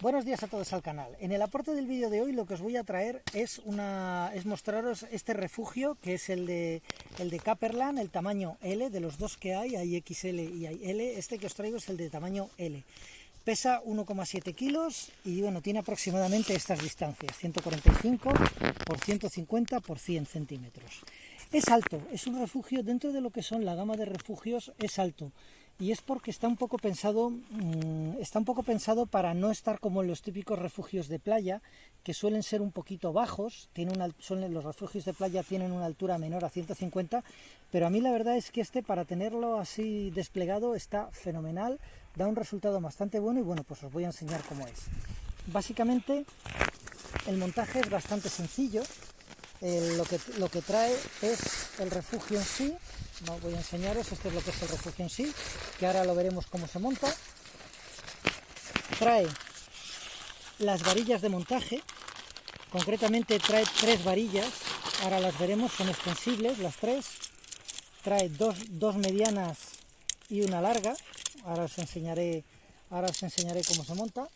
Buenos días a todos al canal. En el aporte del vídeo de hoy lo que os voy a traer es mostraros este refugio, que es el de Capperland, el tamaño L. De los dos que hay XL y hay L. Este que os traigo es el de tamaño L. Pesa 1,7 kilos y bueno, tiene aproximadamente estas distancias, 145 por 150 por 100 centímetros. Es alto, es un refugio dentro de lo que son la gama de refugios, es alto. Y es porque está un poco pensado para no estar como en los típicos refugios de playa, que suelen ser un poquito bajos. Los refugios de playa tienen una altura menor a 150, pero a mí la verdad es que para tenerlo así desplegado está fenomenal, da un resultado bastante bueno y bueno, pues os voy a enseñar cómo es. Básicamente el montaje es bastante sencillo. Lo que trae es el refugio en sí. No, voy a enseñaros, esto es lo que es el refugio en sí, que ahora lo veremos cómo se monta. Trae las varillas de montaje, concretamente trae 3 varillas, ahora las veremos, son extensibles las 3. Trae dos medianas y una larga, ahora os enseñaré cómo se monta.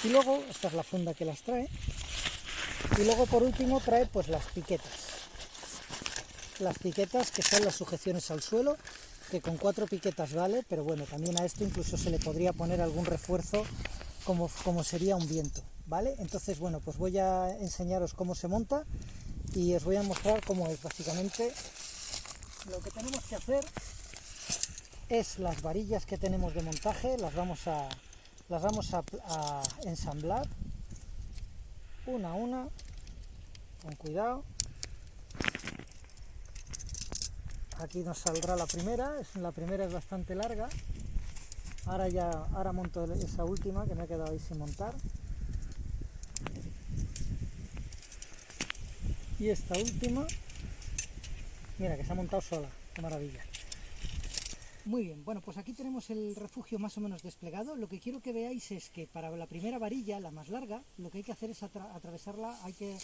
Y luego, esta es la funda que las trae. Y luego por último trae pues las piquetas. Las piquetas, que son las sujeciones al suelo, que con 4 piquetas vale, pero bueno, también a esto incluso se le podría poner algún refuerzo como sería un viento, ¿vale? Entonces, bueno, pues voy a enseñaros cómo se monta y os voy a mostrar cómo es. Básicamente lo que tenemos que hacer es las varillas que tenemos de montaje, las vamos a ensamblar una a una, con cuidado. Aquí nos saldrá la primera es bastante larga. Ahora monto esa última que me ha quedado ahí sin montar. Y esta última, mira que se ha montado sola, qué maravilla. Muy bien, bueno, pues aquí tenemos el refugio más o menos desplegado. Lo que quiero que veáis es que para la primera varilla, la más larga, lo que hay que hacer es atravesarla, hay que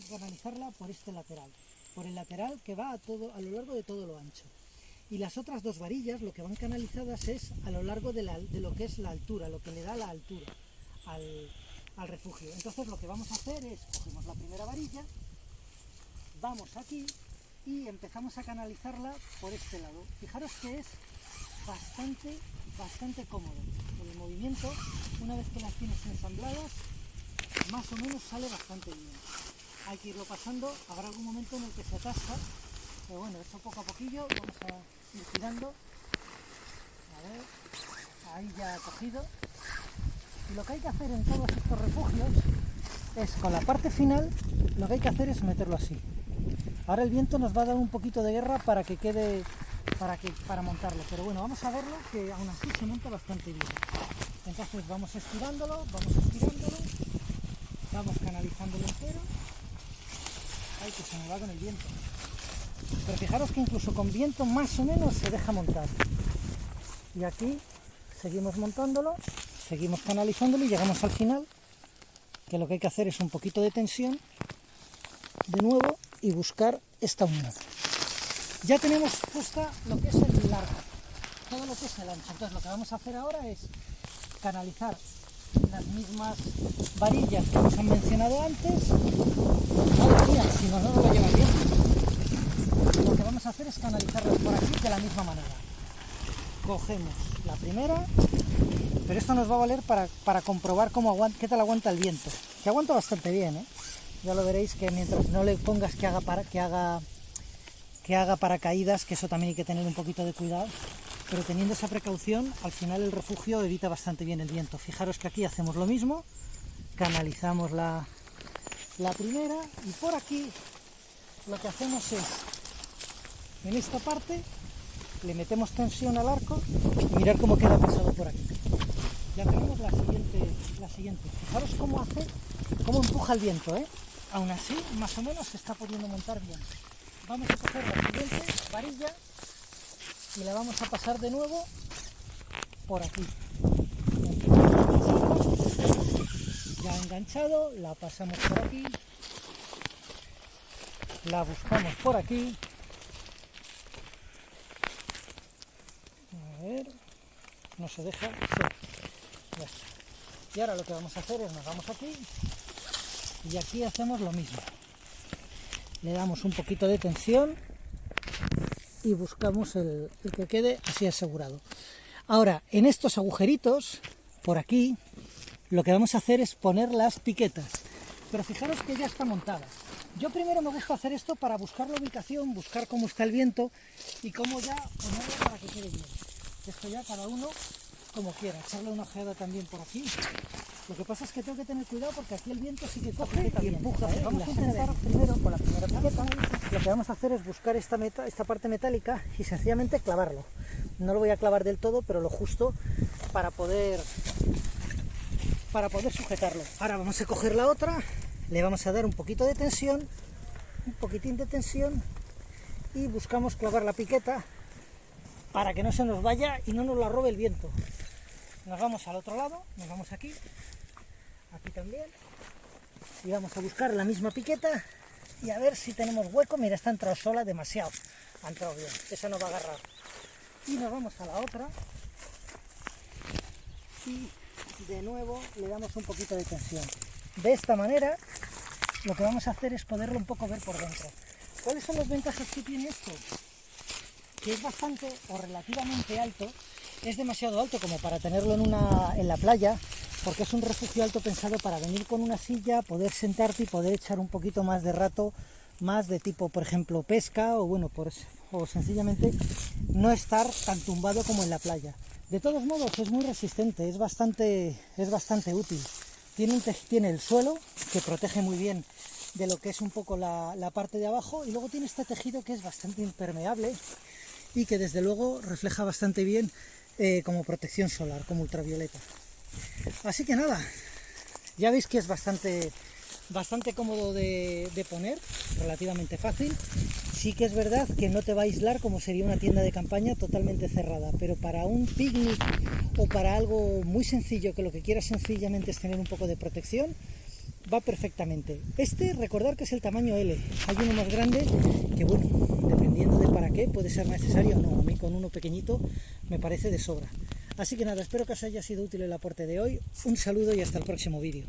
canalizarla por este lateral. Por el lateral que va a lo largo de todo lo ancho. Y las otras 2 varillas lo que van canalizadas es a lo largo de lo que es la altura, lo que le da la altura al refugio. Entonces lo que vamos a hacer es, cogemos la primera varilla, vamos aquí y empezamos a canalizarla por este lado. Fijaros que es bastante cómodo. El movimiento, una vez que las tienes ensambladas, más o menos sale bastante bien. Hay que irlo pasando, habrá algún momento en el que se atasca, pero bueno, eso poco a poquillo, vamos a ir girando. A ver, ahí ya ha cogido. Y lo que hay que hacer en todos estos refugios es, con la parte final, lo que hay que hacer es meterlo así. Ahora el viento nos va a dar un poquito de guerra para que quede, para montarlo, pero bueno, vamos a verlo, que aún así se monta bastante bien. Entonces vamos estirándolo, vamos canalizándolo entero. Ay, que se me va con el viento. Pero fijaros que incluso con viento más o menos se deja montar. Y aquí seguimos montándolo, seguimos canalizándolo y llegamos al final, que lo que hay que hacer es un poquito de tensión de nuevo y buscar esta unión. Ya tenemos puesta lo que es el largo, todo lo que es el ancho. Entonces lo que vamos a hacer ahora es canalizar las mismas varillas que nos han mencionado antes. Madre mía, si no lo lleva bien. Lo que vamos a hacer es canalizarlas por aquí de la misma manera. Cogemos la primera, pero esto nos va a valer para comprobar qué tal aguanta el viento. Que aguanta bastante bien, ¿eh? Ya lo veréis, que mientras no le pongas que haga paracaídas, que eso también hay que tener un poquito de cuidado. Pero teniendo esa precaución, al final el refugio evita bastante bien el viento. Fijaros que aquí hacemos lo mismo, canalizamos la primera y por aquí lo que hacemos es, en esta parte, le metemos tensión al arco y mirad cómo queda pasado por aquí. Ya tenemos la siguiente. Fijaros cómo empuja el viento, ¿eh? Aún así, más o menos se está pudiendo montar bien. Vamos a coger la siguiente varilla y la vamos a pasar de nuevo por aquí. Ya enganchado, la pasamos por aquí, la buscamos por aquí. A ver, no se deja. Sí. Ya está. Y ahora lo que vamos a hacer es, nos vamos aquí y aquí hacemos lo mismo. Le damos un poquito de tensión y buscamos el que quede así asegurado. Ahora, en estos agujeritos, por aquí, lo que vamos a hacer es poner las piquetas. Pero fijaros que ya está montada. Yo primero me gusta hacer esto para buscar la ubicación, buscar cómo está el viento y cómo ya ponerlo para que quede bien. Esto ya cada uno como quiera. Echarle una ojeada también por aquí. Lo que pasa es que tengo que tener cuidado porque aquí el viento sí que coge y empuja. Vamos a intentar primero con la primera piqueta. Lo que vamos a hacer es buscar esta parte metálica y sencillamente clavarlo. No lo voy a clavar del todo, pero lo justo para poder sujetarlo. Ahora vamos a coger la otra, le vamos a dar un poquito de tensión, un poquitín de tensión y buscamos clavar la piqueta para que no se nos vaya y no nos la robe el viento. Nos vamos al otro lado, nos vamos aquí también, y vamos a buscar la misma piqueta y a ver si tenemos hueco. Mira, está entrado sola demasiado, ha entrado bien, eso no va a agarrar. Y nos vamos a la otra y de nuevo le damos un poquito de tensión. De esta manera lo que vamos a hacer es poderlo un poco ver por dentro. ¿Cuáles son las ventajas que tiene esto? Que es bastante o relativamente alto. Es demasiado alto como para tenerlo en la playa, porque es un refugio alto pensado para venir con una silla, poder sentarte y poder echar un poquito más de rato, más de tipo, por ejemplo, pesca o bueno, o sencillamente no estar tan tumbado como en la playa. De todos modos es muy resistente, es bastante útil. Tiene el suelo que protege muy bien de lo que es un poco la parte de abajo, y luego tiene este tejido que es bastante impermeable y que desde luego refleja bastante bien como protección solar, como ultravioleta. Así que nada, ya veis que es bastante cómodo de poner, relativamente fácil. Sí que es verdad que no te va a aislar como sería una tienda de campaña totalmente cerrada, pero para un picnic o para algo muy sencillo, que lo que quieras sencillamente es tener un poco de protección, va perfectamente. Recordar que es el tamaño L. Hay uno más grande que, bueno, dependiendo de para qué, puede ser necesario o no. A mí con uno pequeñito me parece de sobra. Así que nada, espero que os haya sido útil el aporte de hoy. Un saludo y hasta el próximo vídeo.